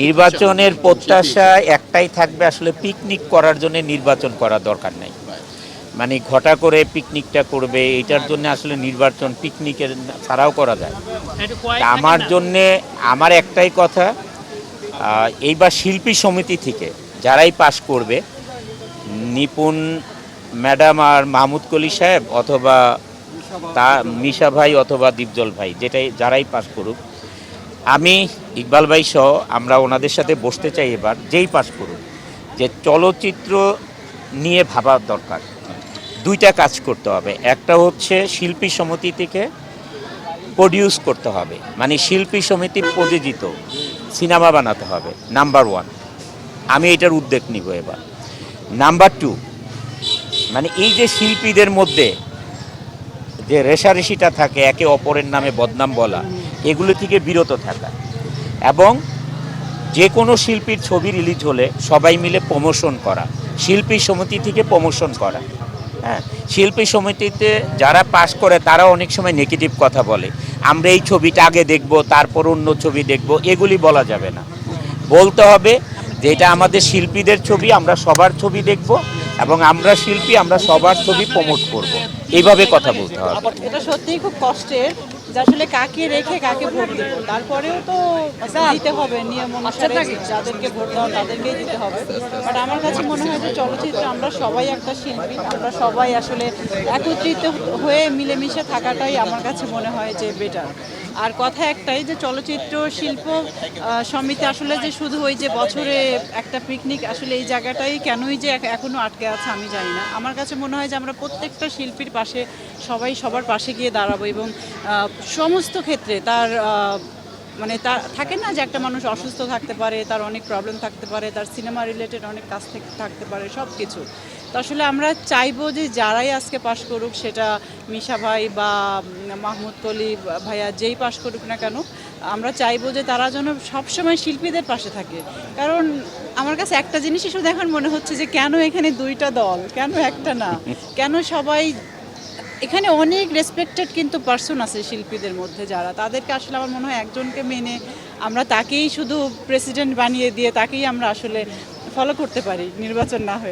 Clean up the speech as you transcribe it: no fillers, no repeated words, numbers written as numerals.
নির্বাচনের প্রত্যাশা একটাই থাকবে, আসলে পিকনিক করার জন্য নির্বাচন করা দরকার নাই। মানে ঘটা করে পিকনিকটা করবে, এটার জন্য আসলে নির্বাচন পিকনিকের ছাড়াও করা যায়। তা আমার জন্যে আমার একটাই কথা, এইবার শিল্পী সমিতি থেকে যারাই পাশ করবে, নিপুণ ম্যাডাম আর মাহমুদ কলি সাহেব অথবা তা মিশা ভাই অথবা দীপজল ভাই, যারাই পাশ করুক, আমি ইকবাল ভাই সহ আমরা ওনাদের সাথে বসতে চাই এবার, যেই পাশ করুক, যে চলচ্চিত্র নিয়ে ভাবার দরকার। দুইটা কাজ করতে হবে, একটা হচ্ছে শিল্পী সমিতি থেকে প্রডিউস করতে হবে, মানে শিল্পী সমিতি প্রযোজিত সিনেমা বানাতে হবে, নাম্বার ওয়ান। আমি এটার উদ্যোগ নিব এবার। নাম্বার টু, মানে এই যে শিল্পীদের মধ্যে যে রেষারেষিটা থাকে, একে অপরের নামে বদনাম বলা, এগুলো থেকে বিরত থাকা, এবং যে কোনো শিল্পীর ছবি রিলিজ হলে সবাই মিলে প্রমোশন করা, শিল্পী সমিতি থেকে প্রমোশন করা। হ্যাঁ, শিল্পী সমিতিতে যারা পাশ করে তারা অনেক সময় নেগেটিভ কথা বলে, আমরা এই ছবিটা আগে দেখব তারপর অন্য ছবি দেখব, এগুলি বলা যাবে না। বলতে হবে যে এটা আমাদের শিল্পীদের ছবি, আমরা সবার ছবি দেখব, এবং আমরা শিল্পী, আমরা সবার ছবি প্রমোট করব, এইভাবে কথা বলতে হবে। এটা সত্যিই খুব কষ্টের যে আসলে কাকে রেখে কাকে ভোট দেবো, তারপরেও তো দিতে হবে নিয়ম অনুসারে, যাদেরকে ভোট দেওয়া তাদেরকেই দিতে হবে। বাট আমার কাছে মনে হয় যে চলচ্চিত্রে আমরা সবাই একটা শিল্পী, আমরা সবাই আসলে একত্রিত হয়ে মিলেমিশে থাকাটাই আমার কাছে মনে হয় যে বেটার। আর কথা একটাই যে চলচ্চিত্র শিল্প সমিতি আসলে যে শুধু ওই যে বছরে একটা পিকনিক, আসলে এই জায়গাটাই কেনই যে এখনো আটকে আছে আমি জানি না। আমার কাছে মনে হয় যে আমরা প্রত্যেকটা শিল্পীর পাশে সবাই সবার পাশে গিয়ে দাঁড়াবো, এবং সমস্ত ক্ষেত্রে তার মানে তার থাকে না যে একটা মানুষ অসুস্থ থাকতে পারে, তার অনেক প্রবলেম থাকতে পারে, তার সিনেমা রিলেটেড অনেক কাজ থাকতে পারে, সব কিছু। তো আসলে আমরা চাইবো যে যারাই আজকে পাশ করুক, সেটা মিশা ভাই বা মাহমুদ কলি ভাইয়া যেই পাশ করুক না কেন, আমরা চাইবো যে তারা যেন সবসময় শিল্পীদের পাশে থাকে। কারণ আমার কাছে একটা জিনিসই শুধু এখন মনে হচ্ছে যে কেন এখানে দুইটা দল, কেন একটা না, কেন সবাই এখানে অনেক রেসপেক্টেড কিন্তু পার্সন আছে শিল্পীদের মধ্যে, যারা তাদেরকে আসলে আমার মনে হয় একজনকে মেনে আমরা তাকেই শুধু প্রেসিডেন্ট বানিয়ে দিয়ে তাকেই আমরা আসলে ফলো করতে পারি নির্বাচন না হয়ে।